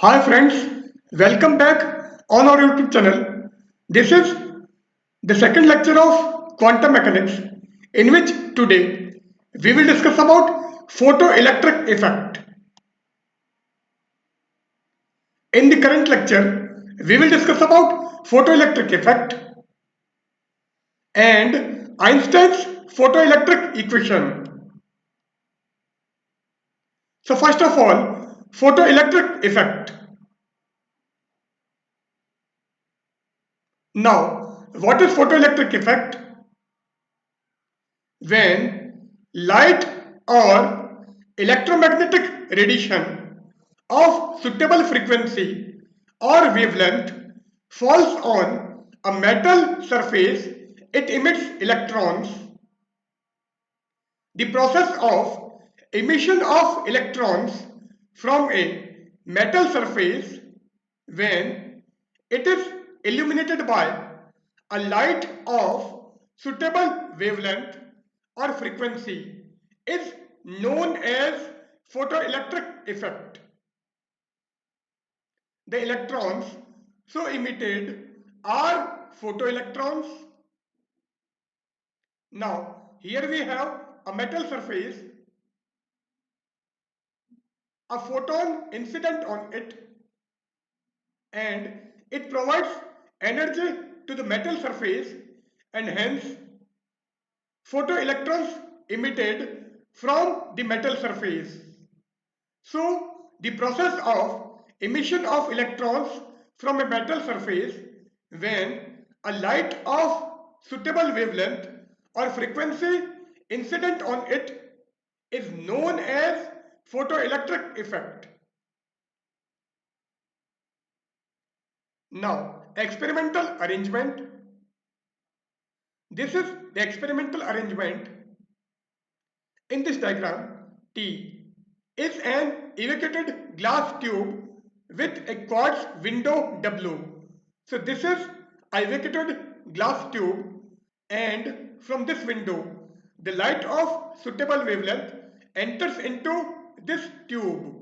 Hi friends, welcome back on our YouTube channel. This is the second lecture of quantum mechanics, in which today we will discuss about photoelectric effect. In the current lecture, we will discuss about photoelectric effect and Einstein's photoelectric equation. So first of all, photoelectric effect. Now, what is photoelectric effect? When light or electromagnetic radiation of suitable frequency or wavelength falls on a metal surface, it emits electrons. The process of emission of electrons from a metal surface when it is illuminated by a light of suitable wavelength or frequency is known as photoelectric effect. The electrons so emitted are photoelectrons. Now, here we have a metal surface, a photon incident on it, and it provides energy to the metal surface, and hence photoelectrons emitted from the metal surface. So the process of emission of electrons from a metal surface when a light of suitable wavelength or frequency incident on it is known as photoelectric effect. Now, experimental arrangement. This is the experimental arrangement. In this diagram, T is an evacuated glass tube with a quartz window W. So this is a evacuated glass tube, and from this window, the light of suitable wavelength enters into this tube.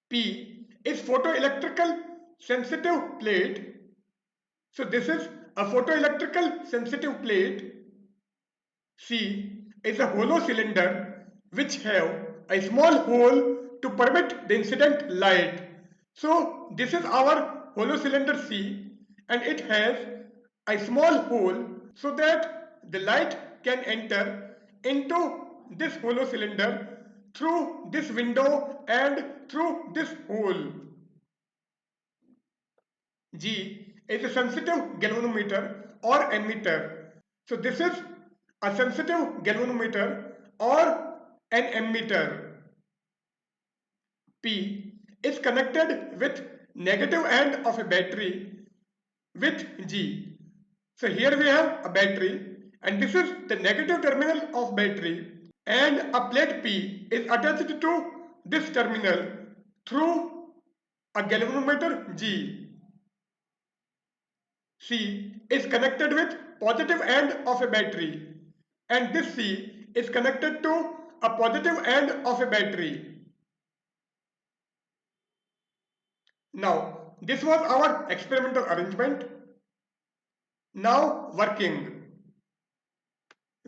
P is photoelectrical sensitive plate. So this is a photoelectrical sensitive plate. C is a hollow cylinder which have a small hole to permit the incident light. So this is our hollow cylinder C, and it has a small hole so that the light can enter into this hollow cylinder through this window and through this hole. G is a sensitive galvanometer or ammeter. So this is a sensitive galvanometer or an ammeter. P is connected with negative end of a battery with G. So here we have a battery, and this is the negative terminal of battery, and a plate P is attached to this terminal through a galvanometer G. C is connected with positive end of a battery, and this C is connected to a positive end of a battery. Now, this was our experimental arrangement. Now, working.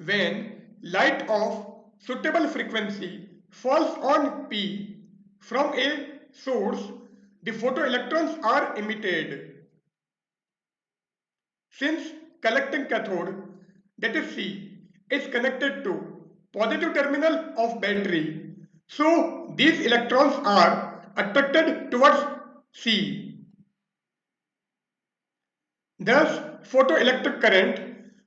When light of suitable frequency falls on P from a source, the photoelectrons are emitted. Since collecting cathode, that is C, is connected to positive terminal of battery, so these electrons are attracted towards C. Thus, photoelectric current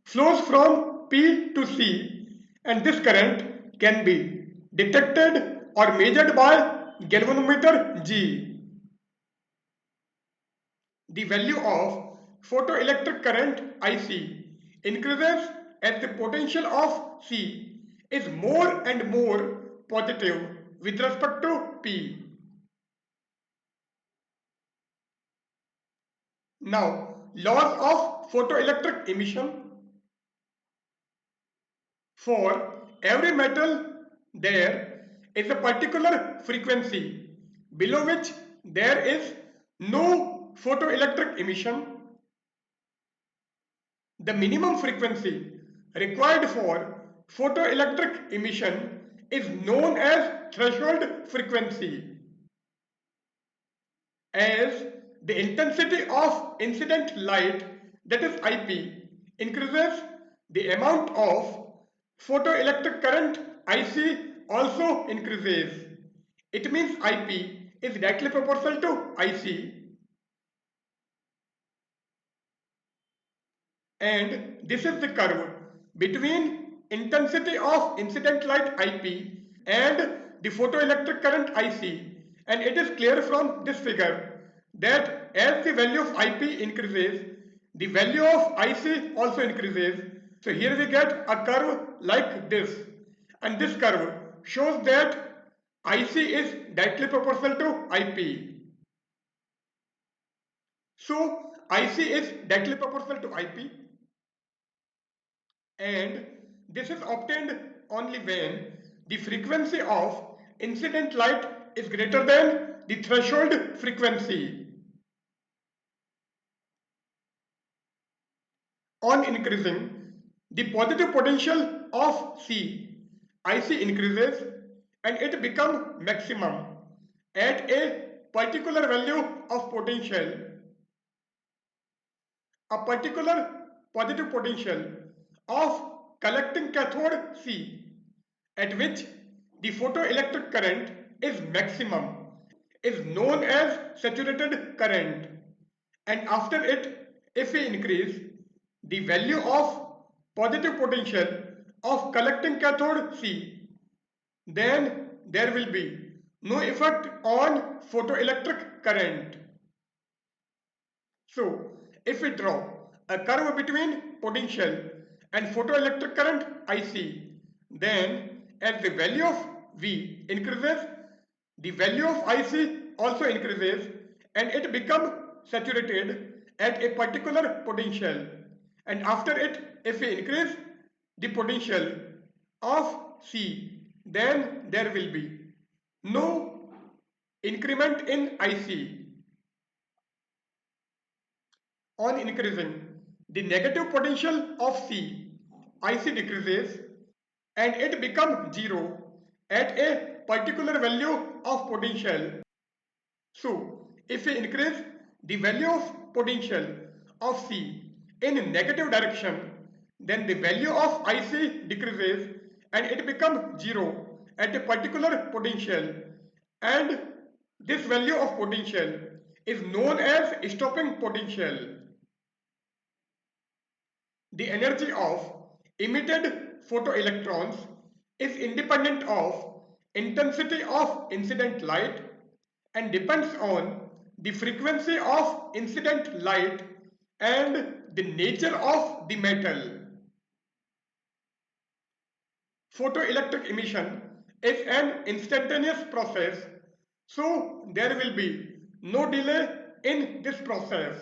flows from P to C, and this current can be detected or measured by galvanometer G. The value of photoelectric current IC increases as the potential of C is more and more positive with respect to P. Now, laws of photoelectric emission. For every metal, there is a particular frequency below which there is no photoelectric emission. The minimum frequency required for photoelectric emission is known as threshold frequency. As the intensity of incident light, that is IP, increases, the amount of photoelectric current IC also increases. It means IP is directly proportional to IC, and this is the curve between intensity of incident light IP and the photoelectric current IC, and it is clear from this figure that as the value of IP increases, the value of IC also increases. So here we get a curve like this, and this curve shows that IC is directly proportional to IP. So IC is directly proportional to IP, and this is obtained only when the frequency of incident light is greater than the threshold frequency. On increasing the positive potential of IC increases and it becomes maximum at a particular value of potential. A particular positive potential of collecting cathode C at which the photoelectric current is maximum is known as saturated current, and after it, if we increase the value of positive potential of collecting cathode C, then there will be no effect on photoelectric current. So, if we draw a curve between potential and photoelectric current IC, then as the value of V increases, the value of IC also increases and it becomes saturated at a particular potential. And after it, if we increase the potential of C, then there will be no increment in IC. On increasing the negative potential of C, IC decreases and it becomes 0 at a particular value of potential. So, if we increase the value of potential of C in negative direction, then the value of IC decreases and it becomes 0 at a particular potential, and this value of potential is known as stopping potential. The energy of emitted photoelectrons is independent of intensity of incident light and depends on the frequency of incident light and the nature of the metal. Photoelectric emission is an instantaneous process, so there will be no delay in this process.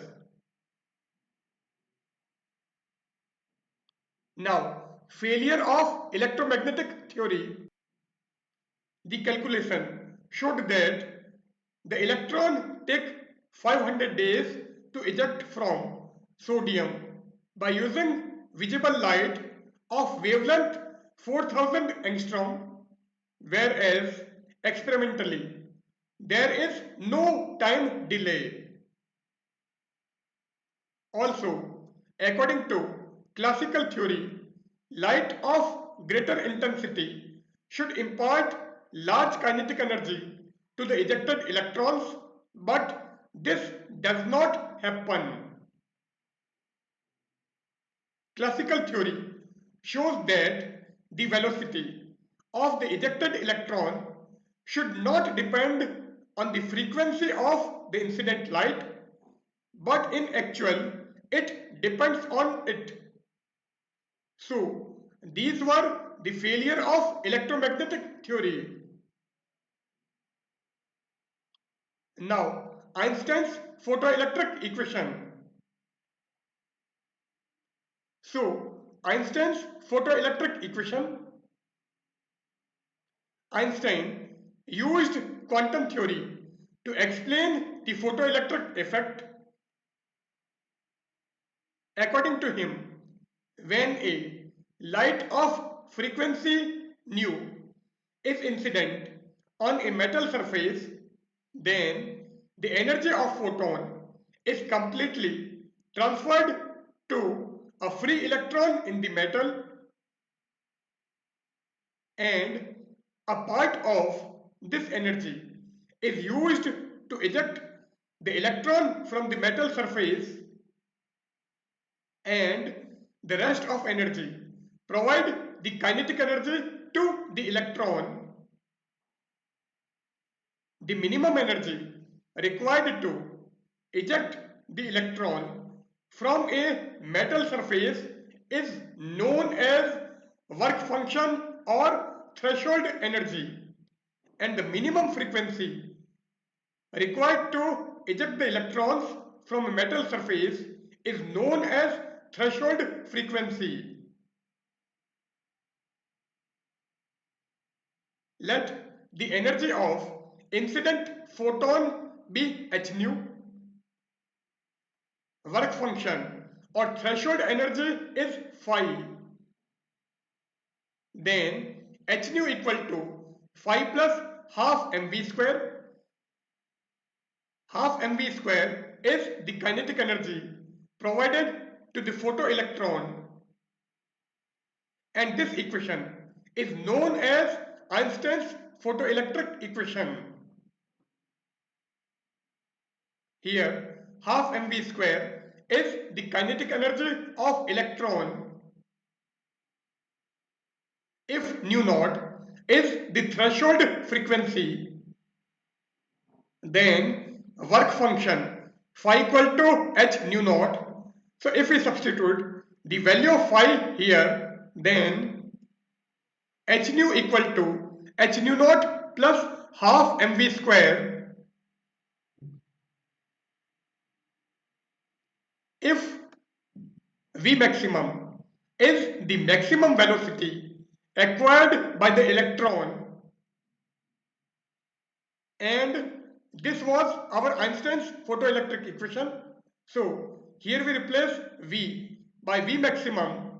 Now, failure of electromagnetic theory. The calculation showed that the electron takes 500 days to eject from sodium by using visible light of wavelength 4000 angstrom, whereas experimentally there is no time delay. Also, according to classical theory, light of greater intensity should impart large kinetic energy to the ejected electrons, but this does not happen. Classical theory shows that the velocity of the ejected electron should not depend on the frequency of the incident light, but in actual it depends on it. So these were the failure of electromagnetic theory. Now Einstein's photoelectric equation. So Einstein's photoelectric equation. Einstein used quantum theory To explain the photoelectric effect, according to him, when a light of frequency nu is incident on a metal surface, then the energy of photon is completely transferred to a free electron in the metal, and a part of this energy is used to eject the electron from the metal surface, and the rest of energy provide the kinetic energy to the electron. The minimum energy required to eject the electron from a metal surface is known as work function or threshold energy, and the minimum frequency required to eject the electrons from a metal surface is known as threshold frequency. Let the energy of incident photon be h nu. Work function or threshold energy is phi. Then h nu equal to phi plus half mv square. Half mv square is the kinetic energy provided to the photoelectron, and this equation is known as Einstein's photoelectric equation. Here half mv square is the kinetic energy of electron. If nu naught is the threshold frequency, then work function phi equal to h nu naught. So if we substitute the value of phi here, then h nu equal to h nu naught plus half mv square. If v maximum is the maximum velocity acquired by the electron, and this was our Einstein's photoelectric equation. So here we replace V by V maximum.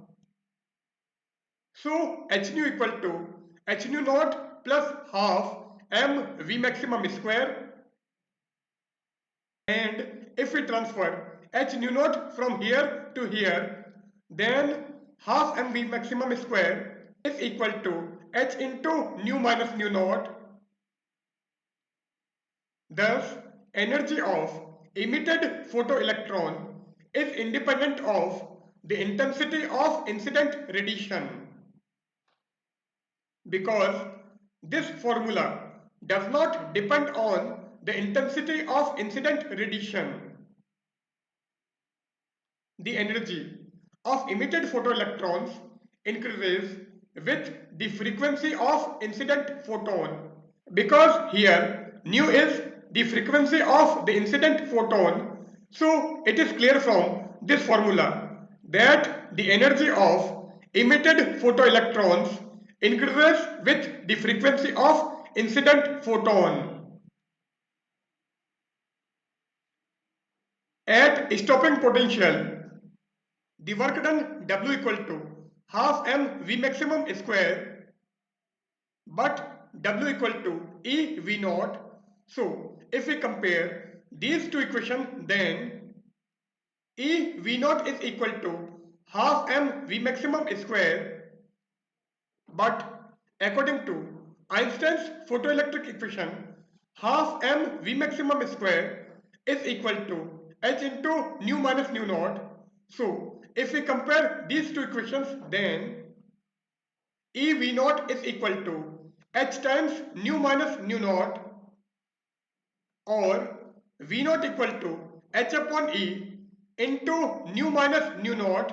So h nu equal to h nu naught plus half m V maximum square, and if we transfer h nu naught from here to here, then half m V maximum square is equal to h into nu minus nu naught. Thus, energy of emitted photoelectron is independent of the intensity of incident radiation. Because this formula does not depend on the intensity of incident radiation, the energy of emitted photoelectrons increases with the frequency of incident photon. Because here nu is the frequency of the incident photon, so it is clear from this formula that the energy of emitted photoelectrons increases with the frequency of incident photon. At stopping potential, the work done W equal to half m V maximum square, but W equal to E V naught. So if we compare these two equations, then E V naught is equal to half m V maximum square, but according to Einstein's photoelectric equation, half m V maximum square is equal to h into nu minus nu naught. So if we compare these two equations, then E V naught is equal to h times nu minus nu naught, or V naught equal to h upon E into nu minus nu naught,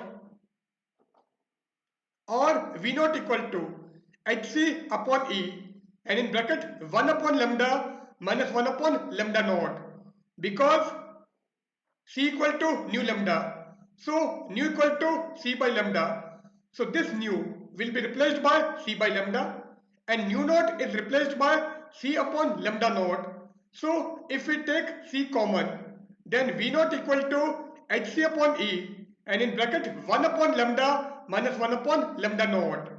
or V naught equal to hc upon E, and in bracket 1 upon lambda minus 1 upon lambda naught, because c equal to nu lambda. So nu equal to c by lambda. So this nu will be replaced by c by lambda, and nu naught is replaced by c upon lambda naught. So if we take C common, then V naught equal to Hc upon E, and in bracket 1 upon lambda minus 1 upon lambda naught.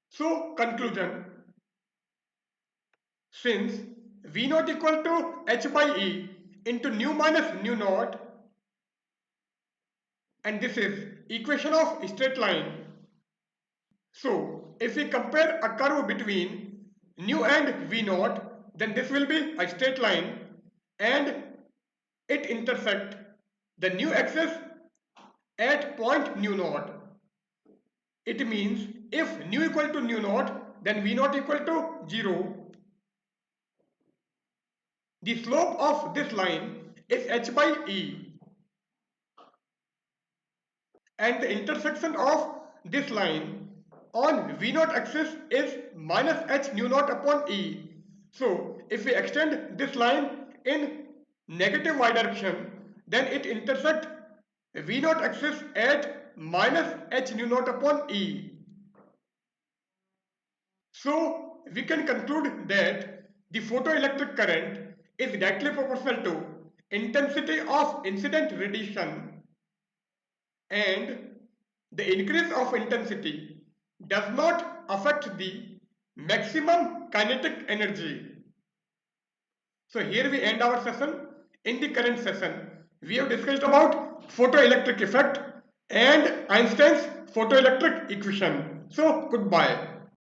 So conclusion, since V naught equal to H by E into nu minus nu naught, and this is equation of straight line. So if we compare a curve between nu and V naught, then this will be a straight line and it intersect the nu axis at point nu naught. It means if nu equal to nu naught, then V naught equal to 0. The slope of this line is h by E, and the intersection of this line on V naught axis is minus h nu naught upon E. So if we extend this line in negative y direction, then it intersect V naught axis at minus h nu naught upon E. So we can conclude that the photoelectric current is directly proportional to intensity of incident radiation, and the increase of intensity does not affect the maximum kinetic energy. So here we end our session. In the current session, we have discussed about photoelectric effect and Einstein's photoelectric equation. So goodbye.